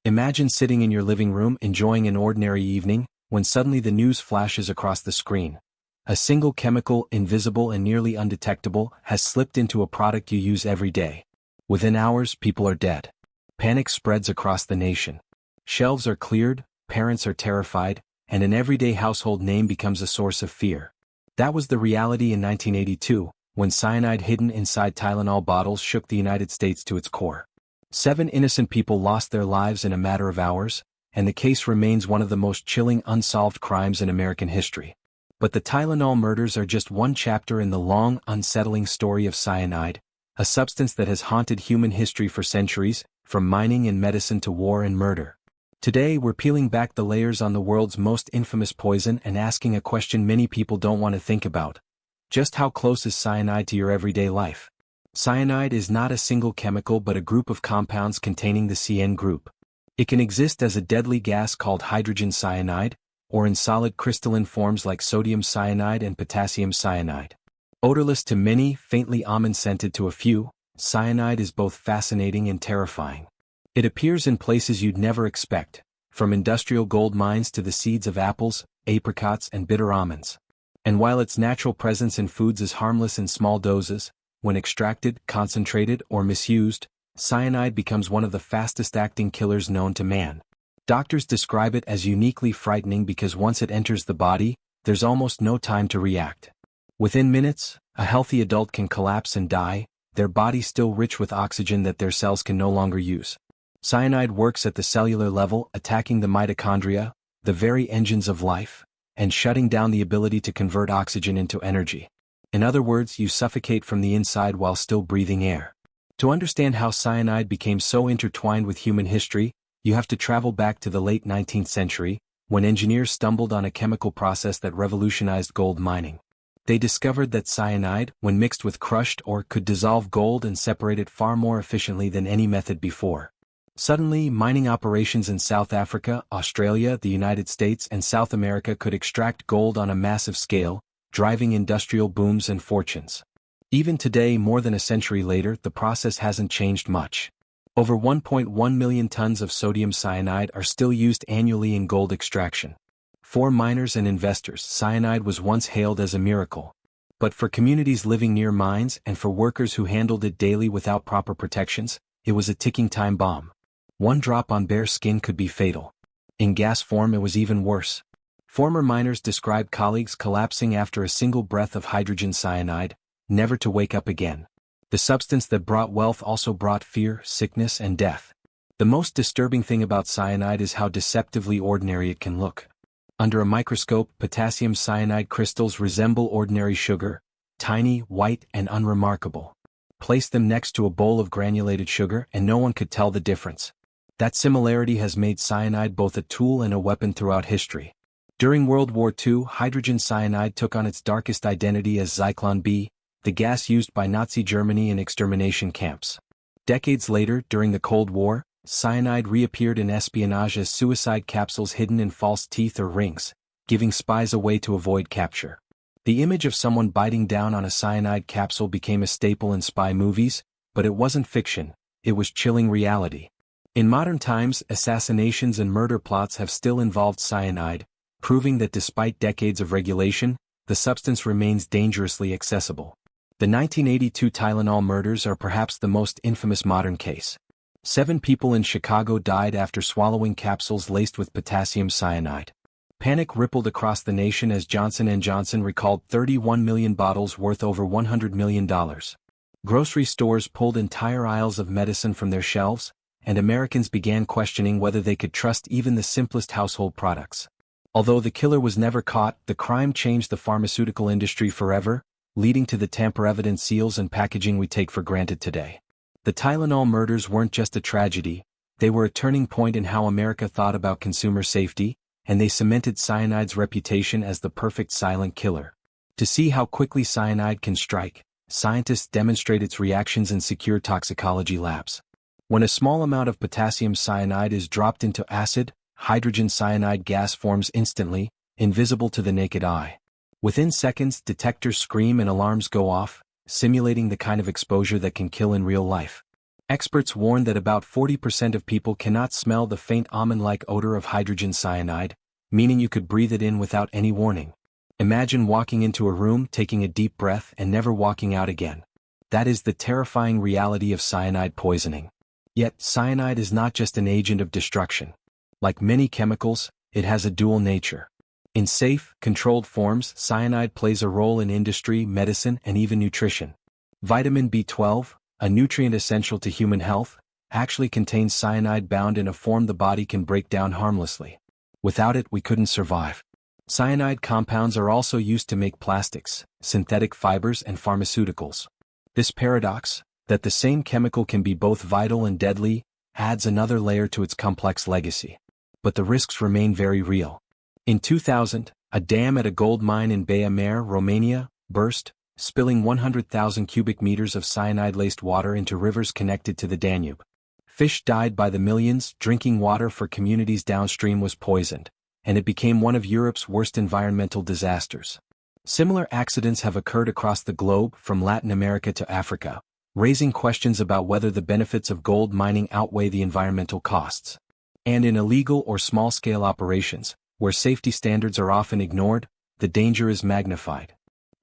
Imagine sitting in your living room enjoying an ordinary evening, when suddenly the news flashes across the screen. A single chemical, invisible and nearly undetectable, has slipped into a product you use every day. Within hours, people are dead. Panic spreads across the nation. Shelves are cleared, parents are terrified, and an everyday household name becomes a source of fear. That was the reality in 1982, when cyanide hidden inside Tylenol bottles shook the United States to its core. 7 innocent people lost their lives in a matter of hours, and the case remains one of the most chilling unsolved crimes in American history. But the Tylenol murders are just one chapter in the long, unsettling story of cyanide, a substance that has haunted human history for centuries, from mining and medicine to war and murder. Today we're peeling back the layers on the world's most infamous poison and asking a question many people don't want to think about. Just how close is cyanide to your everyday life? Cyanide is not a single chemical but a group of compounds containing the CN group. It can exist as a deadly gas called hydrogen cyanide, or in solid crystalline forms like sodium cyanide and potassium cyanide. Odorless to many, faintly almond-scented to a few, cyanide is both fascinating and terrifying. It appears in places you'd never expect, from industrial gold mines to the seeds of apples, apricots and bitter almonds. And while its natural presence in foods is harmless in small doses, when extracted, concentrated, or misused, cyanide becomes one of the fastest-acting killers known to man. Doctors describe it as uniquely frightening because once it enters the body, there's almost no time to react. Within minutes, a healthy adult can collapse and die, their body still rich with oxygen that their cells can no longer use. Cyanide works at the cellular level, attacking the mitochondria, the very engines of life, and shutting down the ability to convert oxygen into energy. In other words, you suffocate from the inside while still breathing air. To understand how cyanide became so intertwined with human history, you have to travel back to the late 19th century, when engineers stumbled on a chemical process that revolutionized gold mining. They discovered that cyanide, when mixed with crushed ore, could dissolve gold and separate it far more efficiently than any method before. Suddenly, mining operations in South Africa, Australia, the United States, and South America could extract gold on a massive scale, driving industrial booms and fortunes. Even today, more than a century later, the process hasn't changed much. Over 1.1 million tons of sodium cyanide are still used annually in gold extraction. For miners and investors, cyanide was once hailed as a miracle. But for communities living near mines and for workers who handled it daily without proper protections, it was a ticking time bomb. One drop on bare skin could be fatal. In gas form, it was even worse. Former miners described colleagues collapsing after a single breath of hydrogen cyanide, never to wake up again. The substance that brought wealth also brought fear, sickness, and death. The most disturbing thing about cyanide is how deceptively ordinary it can look. Under a microscope, potassium cyanide crystals resemble ordinary sugar, tiny, white, and unremarkable. Place them next to a bowl of granulated sugar and no one could tell the difference. That similarity has made cyanide both a tool and a weapon throughout history. During World War II, hydrogen cyanide took on its darkest identity as Zyklon B, the gas used by Nazi Germany in extermination camps. Decades later, during the Cold War, cyanide reappeared in espionage as suicide capsules hidden in false teeth or rings, giving spies a way to avoid capture. The image of someone biting down on a cyanide capsule became a staple in spy movies, but it wasn't fiction, it was chilling reality. In modern times, assassinations and murder plots have still involved cyanide, proving that despite decades of regulation, the substance remains dangerously accessible. The 1982 Tylenol murders are perhaps the most infamous modern case. 7 people in Chicago died after swallowing capsules laced with potassium cyanide. Panic rippled across the nation as Johnson & Johnson recalled 31 million bottles worth over $100 million. Grocery stores pulled entire aisles of medicine from their shelves, and Americans began questioning whether they could trust even the simplest household products. Although the killer was never caught, the crime changed the pharmaceutical industry forever, leading to the tamper-evident seals and packaging we take for granted today. The Tylenol murders weren't just a tragedy, they were a turning point in how America thought about consumer safety, and they cemented cyanide's reputation as the perfect silent killer. To see how quickly cyanide can strike, scientists demonstrate its reactions in secure toxicology labs. When a small amount of potassium cyanide is dropped into acid, hydrogen cyanide gas forms instantly, invisible to the naked eye. Within seconds, detectors scream and alarms go off, simulating the kind of exposure that can kill in real life. Experts warn that about 40% of people cannot smell the faint almond-like odor of hydrogen cyanide, meaning you could breathe it in without any warning. Imagine walking into a room, taking a deep breath, and never walking out again. That is the terrifying reality of cyanide poisoning. Yet, cyanide is not just an agent of destruction. Like many chemicals, it has a dual nature. In safe, controlled forms, cyanide plays a role in industry, medicine, and even nutrition. Vitamin B12, a nutrient essential to human health, actually contains cyanide bound in a form the body can break down harmlessly. Without it, we couldn't survive. Cyanide compounds are also used to make plastics, synthetic fibers, and pharmaceuticals. This paradox, that the same chemical can be both vital and deadly, adds another layer to its complex legacy. But the risks remain very real. In 2000, a dam at a gold mine in Baia Mare, Romania, burst, spilling 100,000 cubic meters of cyanide-laced water into rivers connected to the Danube. Fish died by the millions, drinking water for communities downstream was poisoned, and it became one of Europe's worst environmental disasters. Similar accidents have occurred across the globe, from Latin America to Africa, raising questions about whether the benefits of gold mining outweigh the environmental costs. And in illegal or small-scale operations, where safety standards are often ignored, the danger is magnified.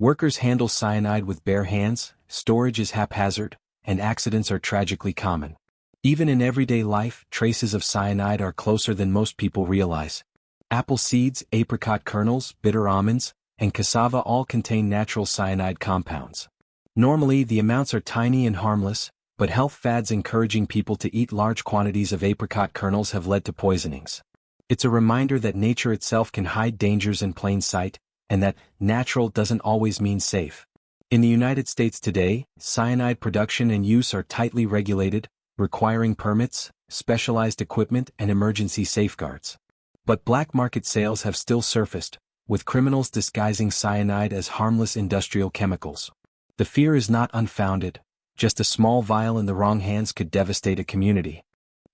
Workers handle cyanide with bare hands, storage is haphazard, and accidents are tragically common. Even in everyday life, traces of cyanide are closer than most people realize. Apple seeds, apricot kernels, bitter almonds, and cassava all contain natural cyanide compounds. Normally, the amounts are tiny and harmless, but health fads encouraging people to eat large quantities of apricot kernels have led to poisonings. It's a reminder that nature itself can hide dangers in plain sight, and that natural doesn't always mean safe. In the United States today, cyanide production and use are tightly regulated, requiring permits, specialized equipment, and emergency safeguards. But black market sales have still surfaced, with criminals disguising cyanide as harmless industrial chemicals. The fear is not unfounded. Just a small vial in the wrong hands could devastate a community.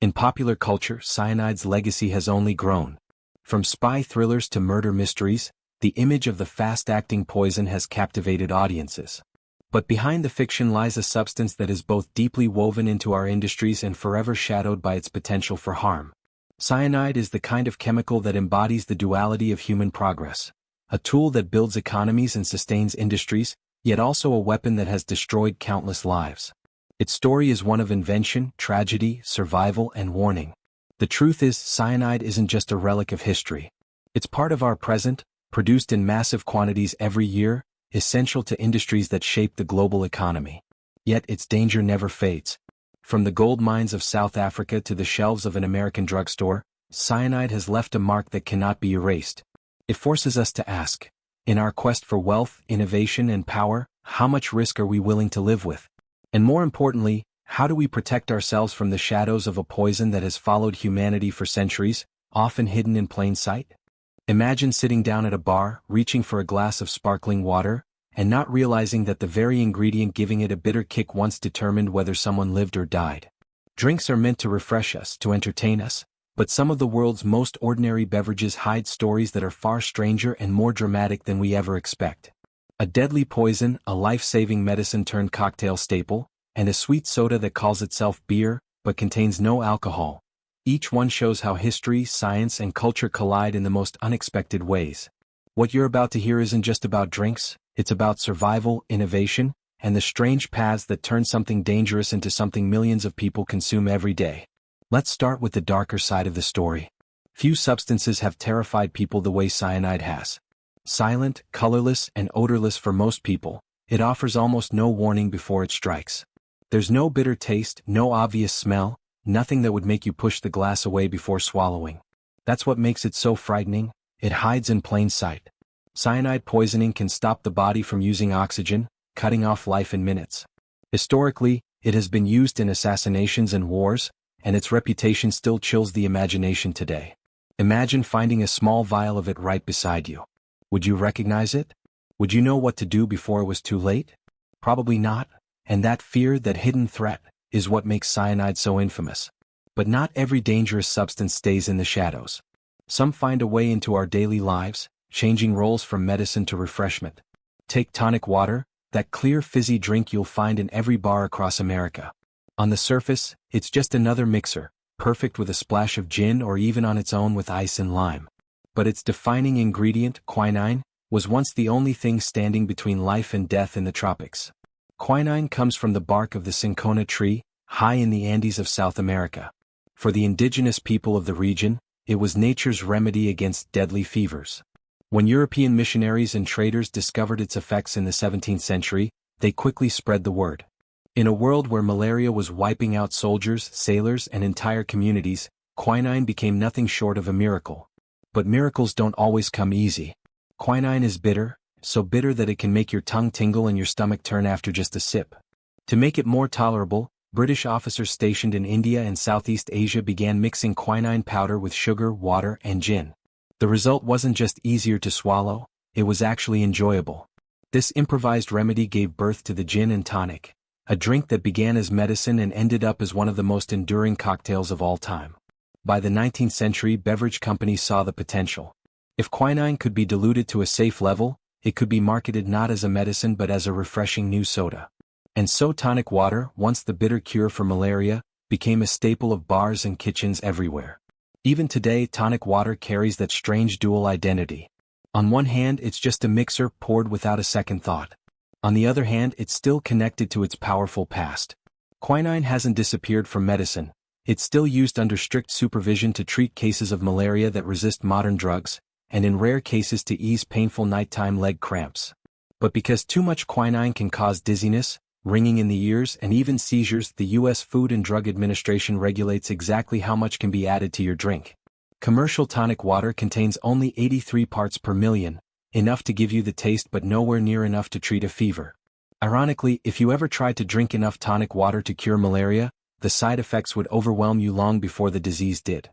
In popular culture, cyanide's legacy has only grown. From spy thrillers to murder mysteries, the image of the fast-acting poison has captivated audiences. But behind the fiction lies a substance that is both deeply woven into our industries and forever shadowed by its potential for harm. Cyanide is the kind of chemical that embodies the duality of human progress, a tool that builds economies and sustains industries, yet also a weapon that has destroyed countless lives. Its story is one of invention, tragedy, survival, and warning. The truth is, cyanide isn't just a relic of history. It's part of our present, produced in massive quantities every year, essential to industries that shape the global economy. Yet its danger never fades. From the gold mines of South Africa to the shelves of an American drugstore, cyanide has left a mark that cannot be erased. It forces us to ask, in our quest for wealth, innovation, and power, how much risk are we willing to live with? And more importantly, how do we protect ourselves from the shadows of a poison that has followed humanity for centuries, often hidden in plain sight? Imagine sitting down at a bar, reaching for a glass of sparkling water, and not realizing that the very ingredient giving it a bitter kick once determined whether someone lived or died. Drinks are meant to refresh us, to entertain us, but some of the world's most ordinary beverages hide stories that are far stranger and more dramatic than we ever expect. A deadly poison, a life-saving medicine turned cocktail staple, and a sweet soda that calls itself beer, but contains no alcohol. Each one shows how history, science, and culture collide in the most unexpected ways. What you're about to hear isn't just about drinks, it's about survival, innovation, and the strange paths that turn something dangerous into something millions of people consume every day. Let's start with the darker side of the story. Few substances have terrified people the way cyanide has. Silent, colorless, and odorless for most people, it offers almost no warning before it strikes. There's no bitter taste, no obvious smell, nothing that would make you push the glass away before swallowing. That's what makes it so frightening. It hides in plain sight. Cyanide poisoning can stop the body from using oxygen, cutting off life in minutes. Historically, it has been used in assassinations and wars, and its reputation still chills the imagination today. Imagine finding a small vial of it right beside you. Would you recognize it? Would you know what to do before it was too late? Probably not, and that fear, that hidden threat, is what makes cyanide so infamous. But not every dangerous substance stays in the shadows. Some find a way into our daily lives, changing roles from medicine to refreshment. Take tonic water, that clear fizzy drink you'll find in every bar across America. On the surface, it's just another mixer, perfect with a splash of gin or even on its own with ice and lime. But its defining ingredient, quinine, was once the only thing standing between life and death in the tropics. Quinine comes from the bark of the cinchona tree, high in the Andes of South America. For the indigenous people of the region, it was nature's remedy against deadly fevers. When European missionaries and traders discovered its effects in the 17th century, they quickly spread the word. In a world where malaria was wiping out soldiers, sailors, and entire communities, quinine became nothing short of a miracle. But miracles don't always come easy. Quinine is bitter, so bitter that it can make your tongue tingle and your stomach turn after just a sip. To make it more tolerable, British officers stationed in India and Southeast Asia began mixing quinine powder with sugar, water, and gin. The result wasn't just easier to swallow, it was actually enjoyable. This improvised remedy gave birth to the gin and tonic, a drink that began as medicine and ended up as one of the most enduring cocktails of all time. By the 19th century, beverage companies saw the potential. If quinine could be diluted to a safe level, it could be marketed not as a medicine but as a refreshing new soda. And so tonic water, once the bitter cure for malaria, became a staple of bars and kitchens everywhere. Even today, tonic water carries that strange dual identity. On one hand, it's just a mixer poured without a second thought. On the other hand, it's still connected to its powerful past. Quinine hasn't disappeared from medicine. It's still used under strict supervision to treat cases of malaria that resist modern drugs, and in rare cases to ease painful nighttime leg cramps. But because too much quinine can cause dizziness, ringing in the ears, and even seizures, the U.S. Food and Drug Administration regulates exactly how much can be added to your drink. Commercial tonic water contains only 83 parts per million, enough to give you the taste but nowhere near enough to treat a fever. Ironically, if you ever tried to drink enough tonic water to cure malaria, the side effects would overwhelm you long before the disease did.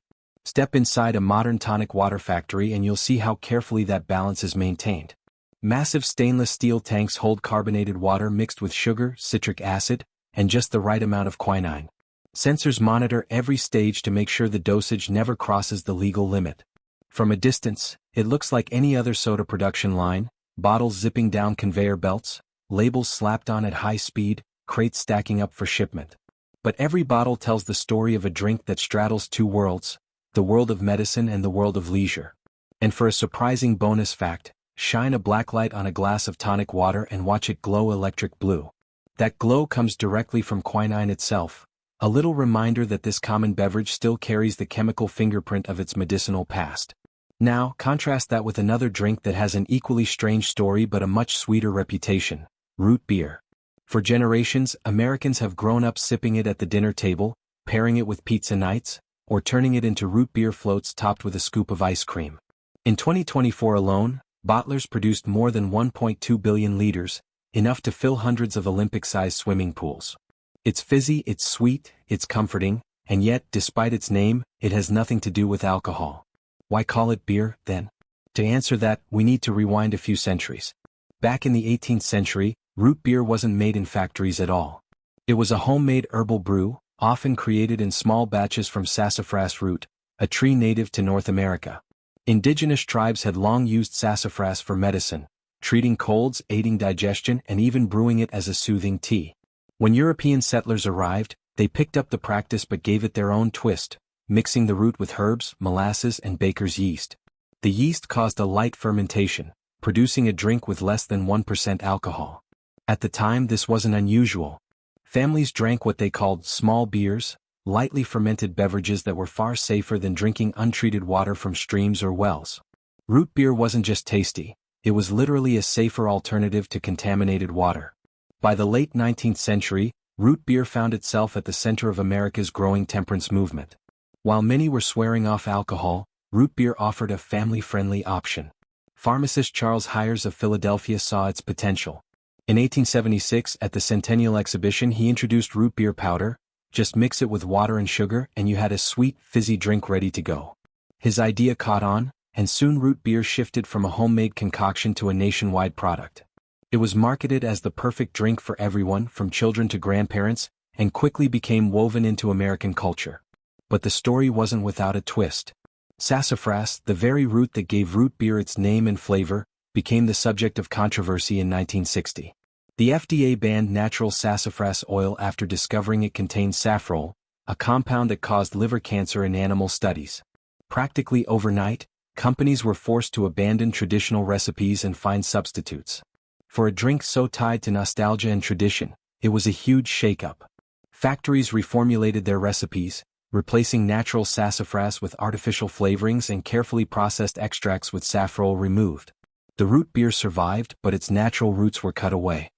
Step inside a modern tonic water factory and you'll see how carefully that balance is maintained. Massive stainless steel tanks hold carbonated water mixed with sugar, citric acid, and just the right amount of quinine. Sensors monitor every stage to make sure the dosage never crosses the legal limit. From a distance, it looks like any other soda production line, bottles zipping down conveyor belts, labels slapped on at high speed, crates stacking up for shipment. But every bottle tells the story of a drink that straddles two worlds, the world of medicine and the world of leisure. And for a surprising bonus fact, shine a black light on a glass of tonic water and watch it glow electric blue. That glow comes directly from quinine itself, a little reminder that this common beverage still carries the chemical fingerprint of its medicinal past. Now, contrast that with another drink that has an equally strange story but a much sweeter reputation: root beer. For generations, Americans have grown up sipping it at the dinner table, pairing it with pizza nights, or turning it into root beer floats topped with a scoop of ice cream. In 2024 alone, bottlers produced more than 1.2 billion liters, enough to fill hundreds of Olympic-sized swimming pools. It's fizzy, it's sweet, it's comforting, and yet, despite its name, it has nothing to do with alcohol. Why call it beer, then? To answer that, we need to rewind a few centuries. Back in the 18th century, root beer wasn't made in factories at all. It was a homemade herbal brew, often created in small batches from sassafras root, a tree native to North America. Indigenous tribes had long used sassafras for medicine, treating colds, aiding digestion, and even brewing it as a soothing tea. When European settlers arrived, they picked up the practice but gave it their own twist, mixing the root with herbs, molasses, and baker's yeast. The yeast caused a light fermentation, producing a drink with less than 1% alcohol. At the time, this wasn't unusual. Families drank what they called small beers, lightly fermented beverages that were far safer than drinking untreated water from streams or wells. Root beer wasn't just tasty, it was literally a safer alternative to contaminated water. By the late 19th century, root beer found itself at the center of America's growing temperance movement. While many were swearing off alcohol, root beer offered a family-friendly option. Pharmacist Charles Hyers of Philadelphia saw its potential. In 1876, at the Centennial Exhibition, he introduced root beer powder. Just mix it with water and sugar and you had a sweet, fizzy drink ready to go. His idea caught on, and soon root beer shifted from a homemade concoction to a nationwide product. It was marketed as the perfect drink for everyone, from children to grandparents, and quickly became woven into American culture. But the story wasn't without a twist. Sassafras, the very root that gave root beer its name and flavor, became the subject of controversy in 1960. The FDA banned natural sassafras oil after discovering it contained safrole, a compound that caused liver cancer in animal studies. Practically overnight, companies were forced to abandon traditional recipes and find substitutes. For a drink so tied to nostalgia and tradition, it was a huge shakeup. Factories reformulated their recipes, replacing natural sassafras with artificial flavorings and carefully processed extracts with safrole removed. The root beer survived, but its natural roots were cut away.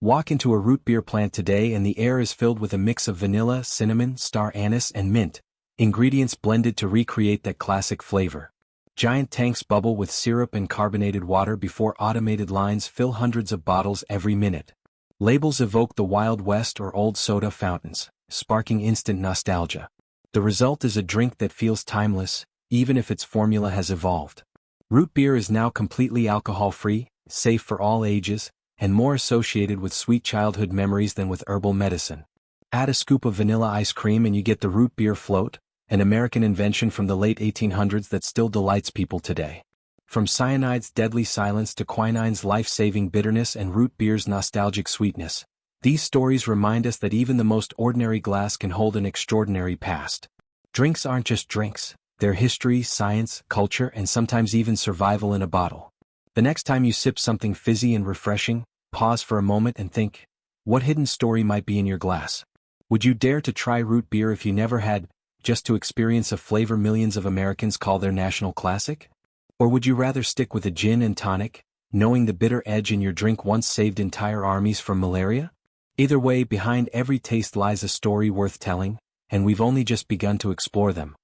Walk into a root beer plant today and the air is filled with a mix of vanilla, cinnamon, star anise and mint, ingredients blended to recreate that classic flavor. Giant tanks bubble with syrup and carbonated water before automated lines fill hundreds of bottles every minute. Labels evoke the Wild West or old soda fountains, sparking instant nostalgia. The result is a drink that feels timeless, even if its formula has evolved. Root beer is now completely alcohol-free, safe for all ages, and more associated with sweet childhood memories than with herbal medicine. Add a scoop of vanilla ice cream and you get the root beer float, an American invention from the late 1800s that still delights people today. From cyanide's deadly silence to quinine's life-saving bitterness and root beer's nostalgic sweetness, these stories remind us that even the most ordinary glass can hold an extraordinary past. Drinks aren't just drinks, they're history, science, culture, and sometimes even survival in a bottle. The next time you sip something fizzy and refreshing, pause for a moment and think, what hidden story might be in your glass? Would you dare to try root beer if you never had, just to experience a flavor millions of Americans call their national classic? Or would you rather stick with a gin and tonic, knowing the bitter edge in your drink once saved entire armies from malaria? Either way, behind every taste lies a story worth telling, and we've only just begun to explore them.